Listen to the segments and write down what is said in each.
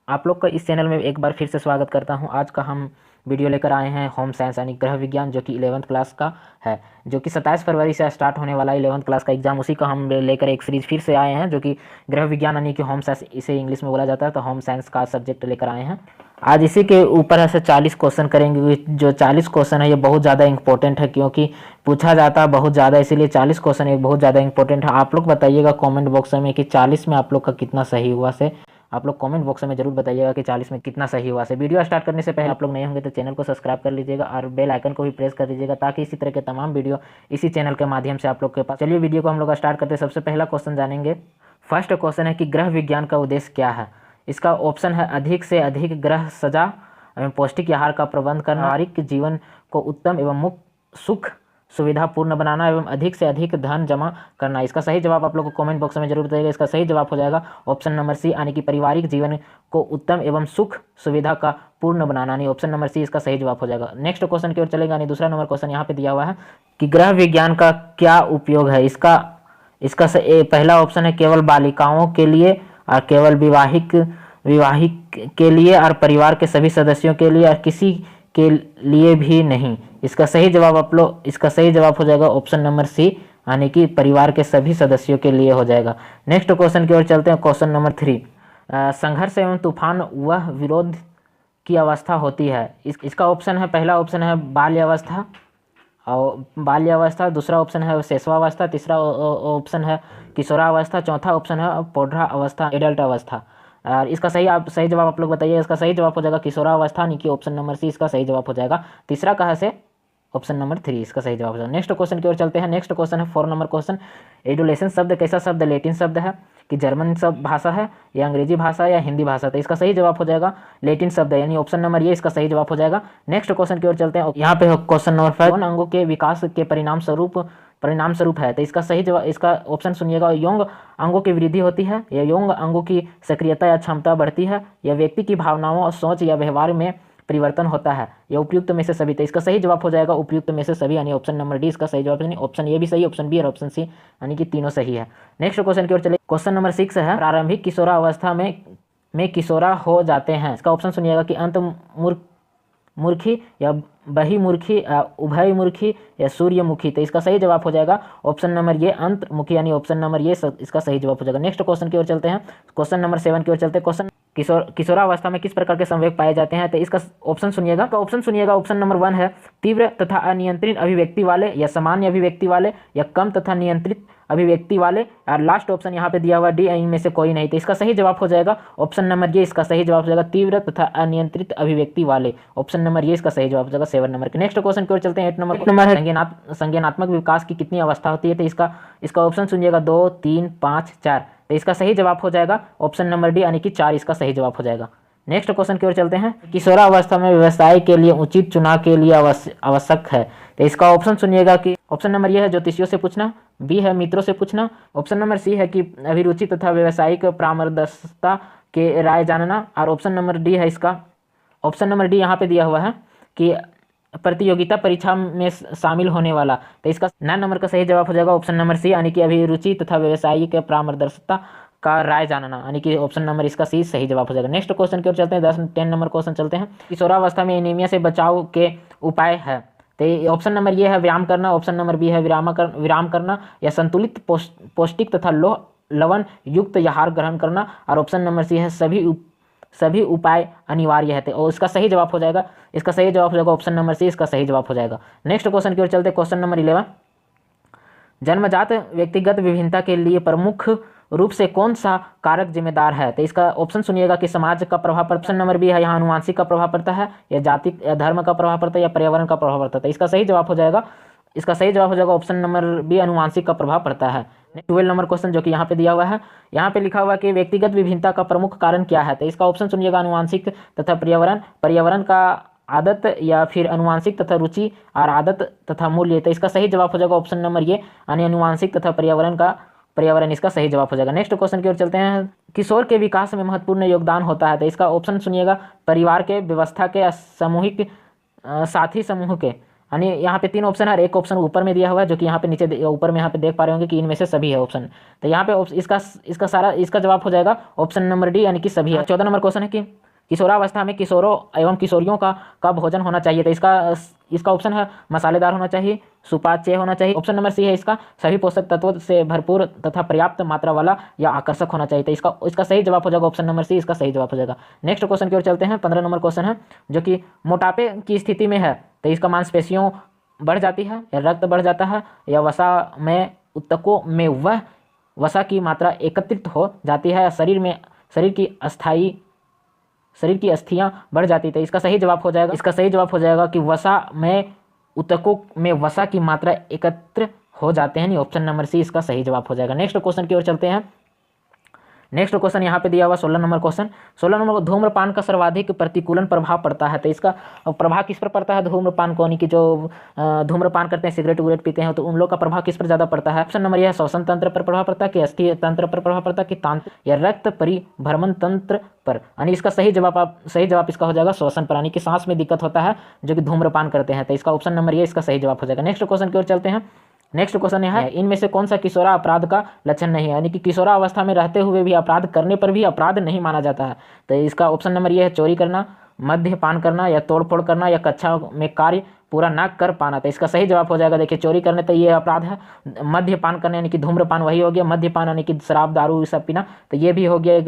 आप लोग का इस चैनल में एक बार फिर से स्वागत करता हूं। आज का हम वीडियो लेकर आए हैं होम साइंस यानी ग्रह विज्ञान, जो कि 11th क्लास का है, जो कि 27 फरवरी से स्टार्ट होने वाला 11th क्लास का एग्जाम। उसी का हम लेकर एक सीरीज फिर से आए हैं, जो कि ग्रह विज्ञान यानी कि होम साइंस इसे इंग्लिश में बोला जाता है। तो होम साइंस का सब्जेक्ट लेकर आए हैं। आज इसी के ऊपर ऐसे 40 क्वेश्चन करेंगे। जो 40 क्वेश्चन है ये बहुत ज़्यादा इंपॉर्टेंट है, क्योंकि पूछा जाता है बहुत ज़्यादा, इसीलिए 40 क्वेश्चन एक बहुत ज़्यादा इंपॉर्टेंट है। आप लोग बताइएगा कमेंट बॉक्स में कि 40 में आप लोग का कितना सही हुआ से। आप लोग कमेंट बॉक्स में जरूर बताइएगा कि 40 में कितना सही हुआ से। वीडियो स्टार्ट करने से पहले आप लोग नए होंगे तो चैनल को सब्सक्राइब कर लीजिएगा और बेल आइकन को भी प्रेस कर दीजिएगा, ताकि इसी तरह के तमाम वीडियो इसी चैनल के माध्यम से आप लोग के पास। चलिए वीडियो को हम लोग स्टार्ट करते हैं। सबसे पहला क्वेश्चन जानेंगे। फर्स्ट क्वेश्चन है कि ग्रह विज्ञान का उद्देश्य क्या है। इसका ऑप्शन है अधिक से अधिक ग्रह सजा एवं पौष्टिक आहार का प्रबंध करना, नागरिक जीवन को उत्तम एवं मुक्त सुख सुविधापूर्ण बनाना एवं अधिक से अधिक धन जमा करना। इसका सही जवाब आप लोग को कमेंट बॉक्स में जरूर बताइएगा। इसका सही जवाब हो जाएगा ऑप्शन नंबर सी, यानी कि पारिवारिक जीवन को उत्तम एवं सुख सुविधा का पूर्ण बनाना, यानी ऑप्शन नंबर सी इसका सही जवाब हो जाएगा। नेक्स्ट क्वेश्चन की ओर चलेगा, यानी दूसरा नंबर क्वेश्चन यहाँ पे दिया हुआ है कि ग्रह विज्ञान का क्या उपयोग है। इसका पहला ऑप्शन है केवल बालिकाओं के लिए और केवल विवाहिक के लिए और परिवार के सभी सदस्यों के लिए और किसी के लिए भी नहीं। इसका सही जवाब हो जाएगा ऑप्शन नंबर सी, यानी कि परिवार के सभी सदस्यों के लिए हो जाएगा। नेक्स्ट क्वेश्चन की ओर चलते हैं। क्वेश्चन नंबर 3, संघर्ष एवं तूफान वह विरोध की अवस्था होती है। इसका ऑप्शन है, पहला ऑप्शन है बाल्यावस्था, दूसरा ऑप्शन है शैशवावस्था, तीसरा ऑप्शन है किशोरावस्था, चौथा ऑप्शन है पौधा अवस्था एडल्ट अवस्था। और इसका सही जवाब आप लोग बताइए। इसका सही जवाब हो जाएगा किशोरावस्था, यानी कि ऑप्शन नंबर सी इसका सही जवाब हो जाएगा। तीसरा कहाँ से, ऑप्शन नंबर 3 इसका सही जवाब हो जाएगा। नेक्स्ट क्वेश्चन की ओर चलते हैं। नेक्स्ट क्वेश्चन है 4 नंबर क्वेश्चन। एडोलेसेंस शब्द कैसा शब्द, लैटिन शब्द है कि जर्मन शब्द भाषा है या अंग्रेजी भाषा है या हिंदी भाषा। तो इसका सही जवाब हो जाएगा लैटिन शब्द है, यानी ऑप्शन नंबर ये इसका सही जवाब हो जाएगा। नेक्स्ट क्वेश्चन की ओर चलते हैं। यहाँ पे क्वेश्चन नंबर 5, यौन अंगों के विकास के परिणाम स्वरूप है। तो इसका सही जवाब, इसका ऑप्शन सुनिएगा, यौन अंगों की वृद्धि होती है या यौन अंगों की सक्रियता या क्षमता बढ़ती है या व्यक्ति की भावनाओं और सोच या व्यवहार में परिवर्तन होता है या उपयुक्त में से सभी। तो इसका सही जवाब हो जाएगा उपयुक्त में से सभी, यानी ऑप्शन नंबर डी इसका सही जवाब है। ऑप्शन ए भी सही, ऑप्शन बी और ऑप्शन सी, यानी कि तीनों सही है। नेक्स्ट क्वेश्चन की ओर चले। क्वेश्चन नंबर 6 है, प्रारंभिक किशोरावस्था में किशोरा हो जाते हैं। इसका ऑप्शन सुनिएगा कि अंत मूर्खी या बहिर्मुखी, उभयमुखी या सूर्यमुखी। तो इसका सही जवाब हो जाएगा ऑप्शन नंबर ये अंतर्मुखी, यानी ऑप्शन नंबर ये इसका सही जवाब हो जाएगा। नेक्स्ट क्वेश्चन की ओर चलते हैं। क्वेश्चन नंबर 7 की ओर चलते हैं। क्वेश्चन किशोरावस्था में किस प्रकार के संवेग पाए जाते हैं। तो इसका ऑप्शन सुनिएगा। ऑप्शन नंबर 1 है तीव्र तथा अनियंत्रित अभिव्यक्ति वाले या सामान्य अभिव्यक्ति वाले या कम तथा नियंत्रित अभिव्यक्ति वाले, और लास्ट ऑप्शन यहाँ पे दिया हुआ डी, इनमें से कोई नहीं। तो इसका सही जवाब हो जाएगा ऑप्शन नंबर ये इसका सही जवाब हो जाएगा तीव्र तथा अनियंत्रित अभिव्यक्ति वाले। ऑप्शन नंबर ये इसका सही जवाब हो जाएगा 7 नंबर के। नेक्स्ट क्वेश्चन की ओर चलते हैं। 8 नंबर है संज्ञानात्मक विकास की कितनी अवस्था होती है। तो इसका ऑप्शन सुनिएगा 2, 3, 5, 4। तो इसका सही जवाब हो जाएगा ऑप्शन नंबर डी, यानी कि 4 इसका सही जवाब हो जाएगा। नेक्स्ट क्वेश्चन की ओर चलते हैं। किशोरावस्था में व्यवसाय के लिए उचित चुनाव के लिए आवश्यक है। तो इसका ऑप्शन सुनिएगा कि ऑप्शन नंबर ये है ज्योतिषियों से पूछना, बी है मित्रों से पूछना, ऑप्शन नंबर सी है कि अभिरुचि तथा व्यावसायिक परामर्शदाता के राय जानना, और ऑप्शन नंबर डी है इसका, ऑप्शन नंबर डी यहाँ पे दिया हुआ है कि प्रतियोगिता परीक्षा में शामिल होने वाला। तो इसका 9 नंबर का सही जवाब हो जाएगा ऑप्शन नंबर सी, यानी कि अभिरुचि तथा व्यावसायिक परामर्शदाता का राय जानना, यानी कि ऑप्शन नंबर इसका सी सही जवाब हो जाएगा। नेक्स्ट क्वेश्चन की ओर चलते हैं। 10 नंबर क्वेश्चन चलते हैं। किशोरावस्था में एनीमिया से बचाव के उपाय है। तो ऑप्शन नंबर ये है व्यायाम करना, ऑप्शन नंबर बी है विराम करना या संतुलित पौष्टिक तथा लवण युक्त आहार ग्रहण करना, और ऑप्शन नंबर सी है सभी उपाय अनिवार्य है। और इसका सही जवाब हो जाएगा ऑप्शन नंबर सी इसका सही जवाब हो जाएगा। नेक्स्ट क्वेश्चन की ओर चलते हैं। क्वेश्चन नंबर 11, जन्मजात व्यक्तिगत विभिन्नता के लिए प्रमुख रूप से कौन सा कारक जिम्मेदार है। तो इसका ऑप्शन सुनिएगा कि समाज का प्रभाव पड़ता है, ऑप्शन नंबर बी है यहाँ अनुवांशिक का प्रभाव पड़ता है या जाति या धर्म का प्रभाव पड़ता है या पर्यावरण का प्रभाव पड़ता है। इसका सही जवाब हो जाएगा ऑप्शन नंबर बी अनुवांशिक का प्रभाव पड़ता है। 12 नंबर क्वेश्चन जो कि यहाँ पे दिया हुआ है, यहाँ पे लिखा हुआ है कि व्यक्तिगत विभिन्नता का प्रमुख कारण क्या है। तो इसका ऑप्शन सुनिएगा अनुवांशिक तथा पर्यावरण का आदत या फिर अनुवांशिक तथा रुचि और आदत तथा मूल्य। तो इसका सही जवाब हो जाएगा ऑप्शन नंबर ये, यानी अनुवांशिक तथा पर्यावरण इसका सही जवाब हो जाएगा। नेक्स्ट क्वेश्चन की ओर चलते हैं। किशोर के विकास में महत्वपूर्ण योगदान होता है। तो इसका ऑप्शन सुनिएगा परिवार के, व्यवस्था के, सामूहिक साथी समूह के, यानी यहाँ पे 3 ऑप्शन है और एक ऑप्शन ऊपर में दिया हुआ है, जो कि यहाँ पे नीचे ऊपर में यहाँ पे देख पा रहे होंगे कि इनमें से सभी है ऑप्शन। तो यहाँ पे इसका जवाब हो जाएगा ऑप्शन नंबर डी, यानी कि सभी है। 14 नंबर क्वेश्चन है कि किशोरावस्था में किशोरों एवं किशोरियों का भोजन होना चाहिए। तो इसका ऑप्शन है मसालेदार होना चाहिए, सुपाच्य होना चाहिए। ऑप्शन नंबर सी है इसका सभी पोषक तत्वों से भरपूर तथा पर्याप्त मात्रा वाला या आकर्षक होना चाहिए। तो इसका सही जवाब हो जाएगा ऑप्शन नंबर सी, इसका सही जवाब हो जाएगा। नेक्स्ट क्वेश्चन की ओर चलते हैं। 15 नंबर क्वेश्चन है जो कि मोटापे की स्थिति में है, तो इसका मांसपेशियों बढ़ जाती है या रक्त बढ़ जाता है या वसा में ऊतकों में वह वसा की मात्रा एकत्रित हो जाती है या शरीर की अस्थियां बढ़ जाती है। तो इसका सही जवाब हो जाएगा कि वसा में ऊतकों में वसा की मात्रा एकत्र हो जाते हैं। ऑप्शन नंबर सी इसका सही जवाब हो जाएगा। नेक्स्ट क्वेश्चन की ओर चलते हैं। नेक्स्ट क्वेश्चन यहाँ पे दिया हुआ 16 नंबर क्वेश्चन। 16 नंबर को धूम्रपान का सर्वाधिक प्रतिकूलन प्रभाव पड़ता है। तो इसका प्रभाव किस पर पड़ता है धूम्रपान को, यानी कि जो धूम्रपान करते हैं, सिगरेट वगरेट पीते हैं, तो उन लोग का प्रभाव किस पर ज़्यादा पड़ता है। ऑप्शन नंबर यह है श्वसन तंत्र पर प्रभाव पड़ता है, कि अस्थि तंत्र पर प्रभाव पड़ता है, कि तांत्रिक या रक्त परिभ्रमण तंत्र पर। यानी इसका सही जवाब इसका हो जाएगा श्वसन पर, यानी कि सांस में दिक्कत होता है जो कि धूम्रपान करते हैं। तो इसका ऑप्शन नंबर ये इसका सही जवाब हो जाएगा। नेक्स्ट क्वेश्चन की ओर चलते हैं। नेक्स्ट क्वेश्चन यह है इनमें से कौन सा किशोरा अपराध का लक्षण नहीं है, यानी कि किशोरावस्था में रहते हुए भी अपराध करने पर भी अपराध नहीं माना जाता है। तो इसका ऑप्शन नंबर ये है चोरी करना, मद्यपान करना या तोड़फोड़ करना या कक्षा में कार्य पूरा ना कर पाना। तो इसका सही जवाब हो जाएगा, देखिए चोरी करने तो ये अपराध है, मद्यपान करने यानी कि धूम्रपान वही हो गया, मद्यपान यानी कि शराब दारू ये सब पीना, तो ये भी हो गया एक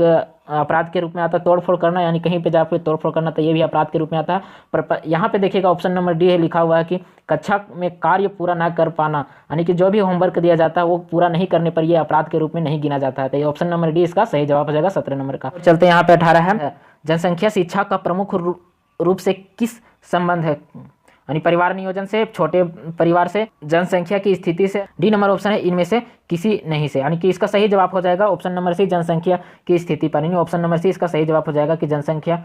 अपराध के रूप में आता है। तोड़फोड़ करना यानी कहीं पे जाकर तोड़फोड़ करना, तो ये भी अपराध के रूप में आता है। पर यहाँ पे देखिएगा ऑप्शन नंबर डी है लिखा हुआ है कि कक्षा में कार्य पूरा ना कर पाना, यानी कि जो भी होमवर्क दिया जाता है वो पूरा नहीं करने पर यह अपराध के रूप में नहीं गिना जाता है। तो ये ऑप्शन नंबर डी इसका सही जवाब हो जाएगा 17 नंबर का। चलते हैं यहाँ पे 18 है जनसंख्या शिक्षा का प्रमुख रूप से किस संबंध है, यानी परिवार नियोजन से, छोटे परिवार से, जनसंख्या की स्थिति से। डी नंबर ऑप्शन है इनमें से किसी नहीं से, यानी कि इसका सही जवाब हो जाएगा ऑप्शन नंबर सी जनसंख्या की स्थिति पर, यानी ऑप्शन नंबर सी इसका सही जवाब हो जाएगा कि जनसंख्या।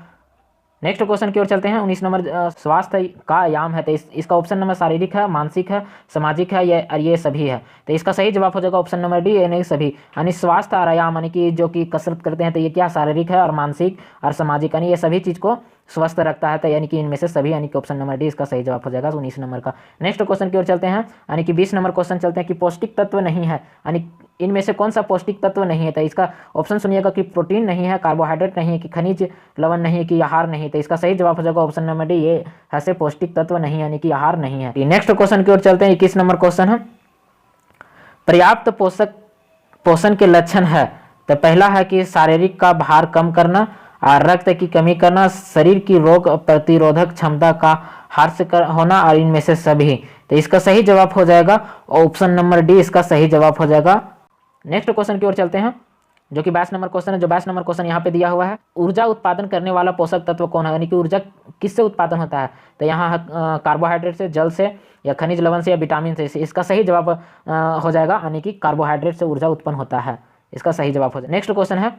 नेक्स्ट क्वेश्चन की ओर चलते हैं। 19 नंबर स्वास्थ्य का आयाम है, तो इसका ऑप्शन नंबर शारीरिक है, मानसिक है, सामाजिक है, ये सभी है। तो इसका सही जवाब हो जाएगा ऑप्शन नंबर डी यानी सभी, यानी स्वास्थ्य और आयाम यानी कि जो कि कसरत करते हैं, तो ये क्या शारीरिक है और मानसिक और सामाजिक, यानी ये सभी चीज़ को स्वस्थ रखता है। तो यानी कि इनमें से सभी, यानी कि ऑप्शन नंबर डी इसका सही जवाब हो जाएगा 19 नंबर का। नेक्स्ट क्वेश्चन की ओर चलते हैं, यानी कि 20 नंबर क्वेश्चन चलते हैं कि पौष्टिक तत्व नहीं है, यानी इनमें से कौन सा पौष्टिक तत्व नहीं है। तो इसका ऑप्शन सुनिएगा कि प्रोटीन नहीं है, कार्बोहाइड्रेट नहीं है, कि खनिज लवण नहीं है, कि आहार नहीं है। तो इसका सही जवाब हो जाएगा ऑप्शन नंबर डी, ये ऐसे पौष्टिक तत्व नहीं है, यानी कि आहार नहीं है। नेक्स्ट क्वेश्चन की ओर चलते हैं। 21 नंबर क्वेश्चन है पर्याप्त पोषण के लक्षण है। तो पहला है कि शारीरिक का भार कम करना और रक्त की कमी करना, शरीर की रोग प्रतिरोधक क्षमता का ह्रास होना और इनमें से सभी। तो इसका सही जवाब हो जाएगा ऑप्शन नंबर डी इसका सही जवाब हो जाएगा। नेक्स्ट क्वेश्चन की ओर चलते हैं जो कि 22 नंबर क्वेश्चन है। जो 22 नंबर क्वेश्चन यहाँ पे दिया हुआ है, ऊर्जा उत्पादन करने वाला पोषक तत्व कौन है, यानी कि ऊर्जा किससे उत्पादन होता है। तो यहाँ कार्बोहाइड्रेट से, जल से, या खनिज लवण से, या विटामिन से। इसका सही जवाब हो जाएगा, यानी कि कार्बोहाइड्रेट से ऊर्जा उत्पन्न होता है। इसका सही जवाब हो जाएगा। नेक्स्ट क्वेश्चन है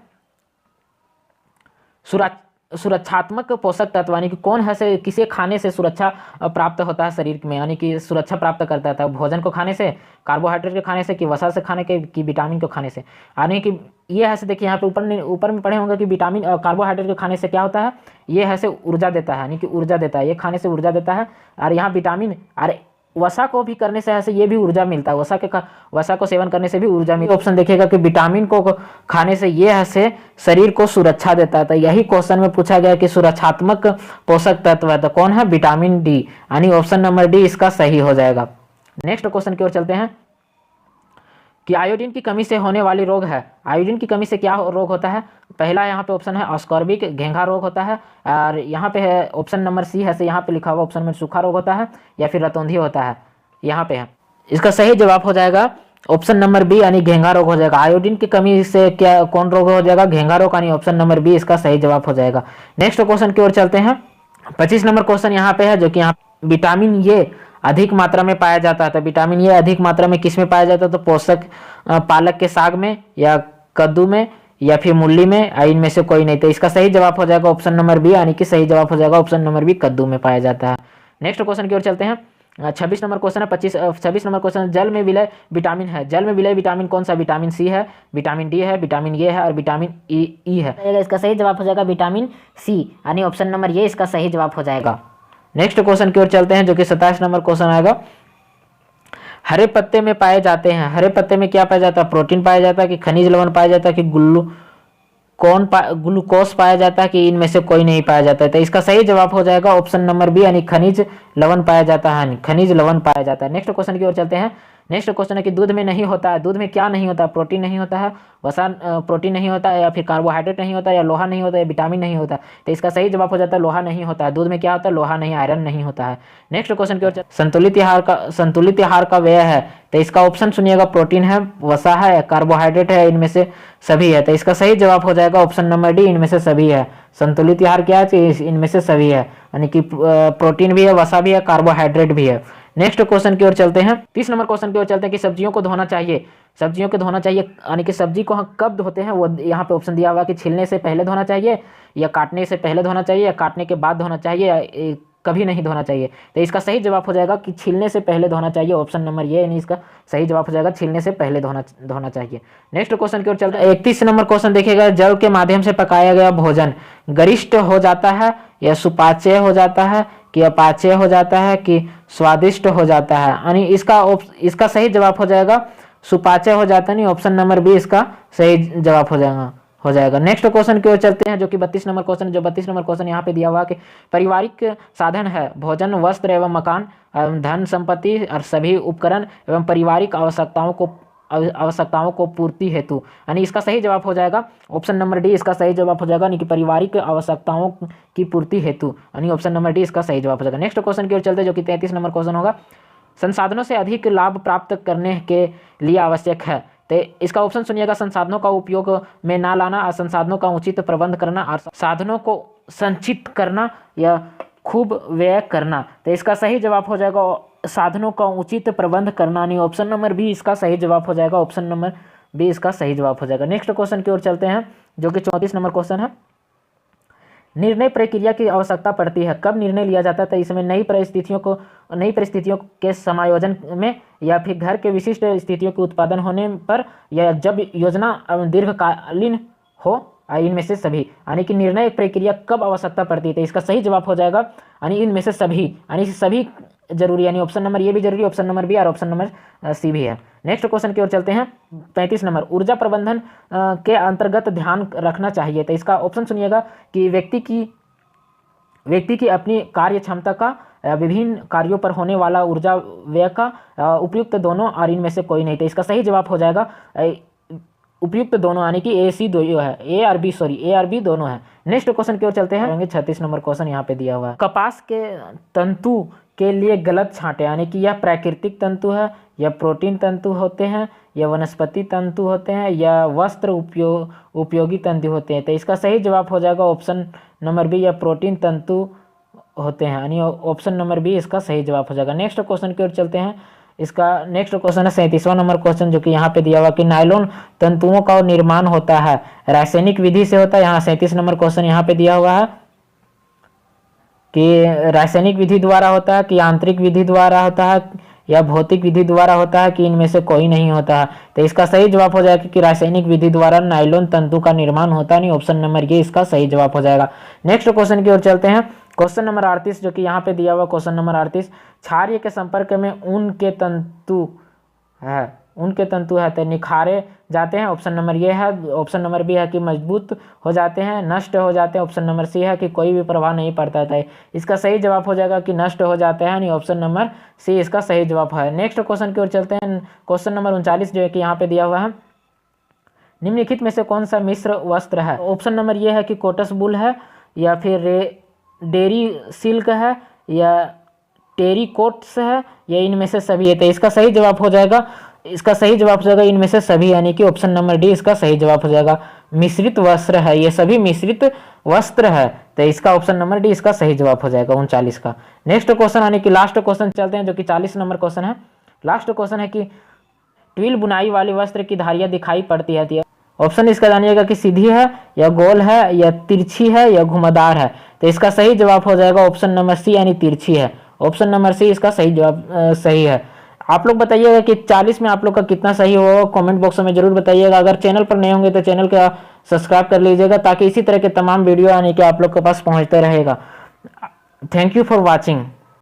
सुरक्षात्मक पोषक तत्व, यानी कि कौन है से किसे खाने से सुरक्षा प्राप्त होता है शरीर में, यानी कि सुरक्षा प्राप्त करता है। भोजन को खाने से, कार्बोहाइड्रेट के खाने से, कि वसा से खाने के, कि विटामिन को खाने से। यानी कि ये है से देखिए यहाँ पे ऊपर में पढ़े होंगे कि विटामिन कार्बोहाइड्रेट के खाने से क्या होता है, ये है से ऊर्जा देता है, यानी कि ऊर्जा देता है, ये खाने से ऊर्जा देता है। और यहाँ विटामिन और वसा को भी करने से ऐसे ये भी ऊर्जा मिलता है, वसा को सेवन करने से भी ऊर्जा मिलता है। ऑप्शन देखिएगा कि विटामिन को खाने से ये ऐसे शरीर को सुरक्षा देता है। तो यही क्वेश्चन में पूछा गया कि सुरक्षात्मक पोषक तत्व है, तो कौन है, विटामिन डी, यानी ऑप्शन नंबर डी इसका सही हो जाएगा। नेक्स्ट क्वेश्चन की ओर चलते हैं कि आयोडीन की कमी से होने वाली रोग है। आयोडीन की कमी से क्या रोग होता है। पहला यहाँ पे ऑप्शन है अस्कॉर्बिक घेंघा रोग होता है, और यहाँ पे है ऑप्शन नंबर सी है से यहाँ पे लिखा हुआ ऑप्शन में सूखा रोग होता है, या फिर रतौंधी होता है, यहाँ पे है। इसका सही जवाब हो जाएगा ऑप्शन नंबर बी, यानी घेंघा रोग हो जाएगा। आयोडीन की कमी से क्या कौन रोग हो जाएगा, घेंघा रोग, यानी ऑप्शन नंबर बी इसका सही जवाब हो जाएगा। नेक्स्ट क्वेश्चन की ओर चलते हैं। 25 नंबर क्वेश्चन यहाँ पे है जो कि यहाँ विटामिन ए अधिक मात्रा में पाया जाता है। तो विटामिन ए अधिक मात्रा में किस में पाया जाता है, तो पोषक पालक के साग में, या कद्दू में, या फिर मूली में, इनमें से कोई नहीं। तो इसका सही जवाब हो जाएगा ऑप्शन नंबर बी, यानी कि सही जवाब हो जाएगा ऑप्शन नंबर बी, कद्दू में पाया जाता है। नेक्स्ट क्वेश्चन की ओर चलते हैं। 26 नंबर क्वेश्चन है 26 नंबर क्वेश्चन, जल में विलय विटामिन है। जल में विलय विटामिन कौन सा, विटामिन सी है, विटामिन डी है, विटामिन ए है, और विटामिन ई है। इसका सही जवाब हो जाएगा विटामिन सी, यानी ऑप्शन नंबर ये इसका सही जवाब हो जाएगा। नेक्स्ट क्वेश्चन की ओर चलते हैं जो कि 27 नंबर क्वेश्चन आएगा। हरे पत्ते में पाए जाते हैं, हरे पत्ते में क्या पाया जाता है? प्रोटीन पाया जाता है कि खनिज लवण पाया जाता है कि ग्लूकोज पाया जाता है कि इनमें से कोई नहीं पाया जाता है? तो इसका सही जवाब हो जाएगा ऑप्शन नंबर बी यानी खनिज लवण पाया जाता है, खनिज लवण पाया जाता है। नेक्स्ट क्वेश्चन की ओर चलते हैं। नेक्स्ट क्वेश्चन है कि दूध में नहीं होता है, दूध में क्या नहीं होता? प्रोटीन नहीं होता है, वसा प्रोटीन नहीं होता है, या फिर कार्बोहाइड्रेट नहीं होता है, या लोहा नहीं होता है, या विटामिन नहीं होता। तो इसका सही जवाब हो जाता है लोहा नहीं होता है। दूध में क्या होता है? लोहा नहीं, आयरन नहीं होता है। नेक्स्ट क्वेश्चन की ओर संतुलित आहार का व्यय है, तो इसका ऑप्शन सुनिएगा, प्रोटीन है, वसा है, कार्बोहाइड्रेट है, इनमें से सभी है। तो इसका सही जवाब हो जाएगा ऑप्शन नंबर डी, इनमें से सभी है। संतुलित आहार क्या है? इनमें से सभी है, यानी कि प्रोटीन भी है, वसा भी है, कार्बोहाइड्रेट भी है। नेक्स्ट क्वेश्चन की ओर चलते हैं। 30 नंबर क्वेश्चन की ओर चलते हैं कि सब्जियों को धोना चाहिए, सब्जियों को धोना चाहिए यानी कि सब्जी को हम कब धोते हैं? वो यहाँ पे ऑप्शन दिया हुआ कि छीलने से पहले धोना चाहिए, या काटने से पहले धोना चाहिए, या काटने के बाद धोना चाहिए, या कभी नहीं धोना चाहिए। तो इसका सही जवाब हो जाएगा कि छीलने से पहले धोना चाहिए, ऑप्शन नंबर ये, यानी इसका सही जवाब हो जाएगा छीलने से पहले धोना चाहिए। नेक्स्ट क्वेश्चन की ओर चलते हैं। 31 नंबर क्वेश्चन देखिएगा, जल के माध्यम से पकाया गया भोजन गरिष्ठ हो जाता है, या सुपाच्य हो जाता है, कि अपाच्य हो जाता है, कि स्वादिष्ट हो जाता है? यानी इसका सही जवाब हो जाएगा सुपाच्य हो जाता है, नहीं, ऑप्शन नंबर बी इसका सही जवाब हो जाएगा। नेक्स्ट क्वेश्चन की ओर चलते हैं जो कि 32 नंबर क्वेश्चन, जो 32 नंबर क्वेश्चन यहाँ पे दिया हुआ कि पारिवारिक साधन है भोजन, वस्त्र एवं मकान, धन संपत्ति और सभी उपकरण एवं पारिवारिक आवश्यकताओं को पूर्ति हेतु, यानी इसका सही जवाब हो जाएगा ऑप्शन नंबर डी, इसका सही जवाब हो जाएगा, यानी कि पारिवारिक आवश्यकताओं की पूर्ति हेतु, यानी ऑप्शन नंबर डी इसका सही जवाब हो जाएगा। नेक्स्ट क्वेश्चन की ओर चलते हैं जो कि 33 नंबर क्वेश्चन होगा। संसाधनों से अधिक लाभ प्राप्त करने के लिए आवश्यक है, तो इसका ऑप्शन सुनिएगा, संसाधनों का उपयोग में ना लाना, और संसाधनों का उचित प्रबंध करना, और साधनों को संचित करना या खूब व्यय करना। तो इसका सही जवाब हो जाएगा साधनों का उचित प्रबंध करना, नहीं, ऑप्शन नंबर बी इसका सही जवाब हो जाएगा, ऑप्शन नंबर बी इसका सही जवाब हो जाएगा। नेक्स्ट क्वेश्चन की ओर चलते हैं जो कि 34 नंबर क्वेश्चन है। निर्णय प्रक्रिया की आवश्यकता पड़ती है, कब निर्णय लिया जाता है? तो इसमें नई परिस्थितियों के समायोजन में, या फिर घर के विशिष्ट स्थितियों के उत्पादन होने पर, या जब योजना दीर्घकालीन हो, इनमें से सभी, यानी कि निर्णय प्रक्रिया कब आवश्यकता पड़ती है? तो इसका सही जवाब हो जाएगा यानी इनमें से सभी, यानी सभी जरूरी, यानी ऑप्शन नंबर ये भी जरूरी, ऑप्शन नंबर बी और ऑप्शन नंबर सी भी है। नेक्स्ट क्वेश्चन की ओर चलते हैं। 35 नंबर, ऊर्जा प्रबंधन के अंतर्गत ध्यान रखना चाहिए, तो इसका ऑप्शन सुनिएगा कि व्यक्ति की अपनी कार्य क्षमता का, विभिन्न कार्यों पर होने वाला ऊर्जा व्यय का, उपयुक्त दोनों, और इनमें से कोई नहीं। तो इसका सही जवाब हो जाएगा उपयुक्त दोनों, यानी कि ए सी दो है, ए और बी दोनों है। नेक्स्ट क्वेश्चन की ओर चलते हैं। 36 नंबर क्वेश्चन यहाँ पे दिया हुआ है। कपास के तंतु के लिए गलत छांटे, यानी कि यह प्राकृतिक तंतु है, या प्रोटीन तंतु होते हैं, या वनस्पति तंतु होते हैं, या वस्त्र उपयोगी तंतु होते हैं? तो इसका सही जवाब हो जाएगा ऑप्शन नंबर बी, या प्रोटीन तंतु होते हैं, यानी ऑप्शन नंबर बी इसका सही जवाब हो जाएगा। नेक्स्ट क्वेश्चन की ओर चलते हैं। इसका नेक्स्ट क्वेश्चन है 37वां नंबर क्वेश्चन, जो कि यहाँ पे दिया हुआ कि नायलॉन तंतुओं का निर्माण होता है रासायनिक विधि से होता है। यहाँ 37 नंबर क्वेश्चन यहाँ पे दिया हुआ है कि रासायनिक विधि द्वारा होता है, कि यांत्रिक विधि द्वारा होता है, या भौतिक विधि द्वारा होता है, कि इनमें से कोई नहीं होता है? तो इसका सही जवाब हो जाएगा कि रासायनिक विधि द्वारा नायलॉन तंतु का निर्माण होता नहीं, ऑप्शन नंबर ये इसका सही जवाब हो जाएगा। नेक्स्ट क्वेश्चन की ओर चलते हैं। क्वेश्चन नंबर 38 जो कि यहाँ पे दिया हुआ क्वेश्चन नंबर 38, क्षार्य के संपर्क में ऊन के तंतु है तो निखारे जाते हैं, ऑप्शन नंबर ये है। ऑप्शन नंबर बी है कि मजबूत हो जाते हैं, नष्ट हो जाते हैं, ऑप्शन नंबर सी है कि कोई भी प्रभाव नहीं पड़ता है। इसका सही जवाब हो जाएगा कि नष्ट हो जाते हैं, यानी ऑप्शन नंबर सी इसका सही जवाब है। नेक्स्ट क्वेश्चन की ओर चलते हैं। क्वेश्चन नंबर 39 जो है कि यहाँ पे दिया हुआ है, निम्नलिखित में से कौन सा मिश्र वस्त्र है? ऑप्शन नंबर ये है कि कोटस वूल है, या फिर डेरी सिल्क है, या टेरी कोट्स है, या इनमें से सभी है? तो इसका सही जवाब हो जाएगा इनमें से सभी, यानी कि ऑप्शन नंबर डी इसका सही जवाब हो जाएगा। मिश्रित वस्त्र है, ये सभी मिश्रित वस्त्र है, तो इसका ऑप्शन नंबर डी इसका सही जवाब हो जाएगा 39 का। नेक्स्ट क्वेश्चन यानी कि लास्ट क्वेश्चन चलते हैं जो कि 40 नंबर क्वेश्चन है। लास्ट क्वेश्चन है कि ट्विल बुनाई वाले वस्त्र की धारियां दिखाई पड़ती है, ऑप्शन इसका जानिएगा कि सीधी है, या गोल है, या तिरछी है, या घुमावदार है? तो इसका सही जवाब हो जाएगा ऑप्शन नंबर सी, यानी तिरछी है, ऑप्शन नंबर सी इसका सही जवाब सही है। आप लोग बताइएगा कि 40 में आप लोग का कितना सही होगा, कमेंट बॉक्स में जरूर बताइएगा। अगर चैनल पर नए होंगे तो चैनल का सब्सक्राइब कर लीजिएगा, ताकि इसी तरह के तमाम वीडियो आने के आप लोग के पास पहुंचते रहेगा। Thank you for watching.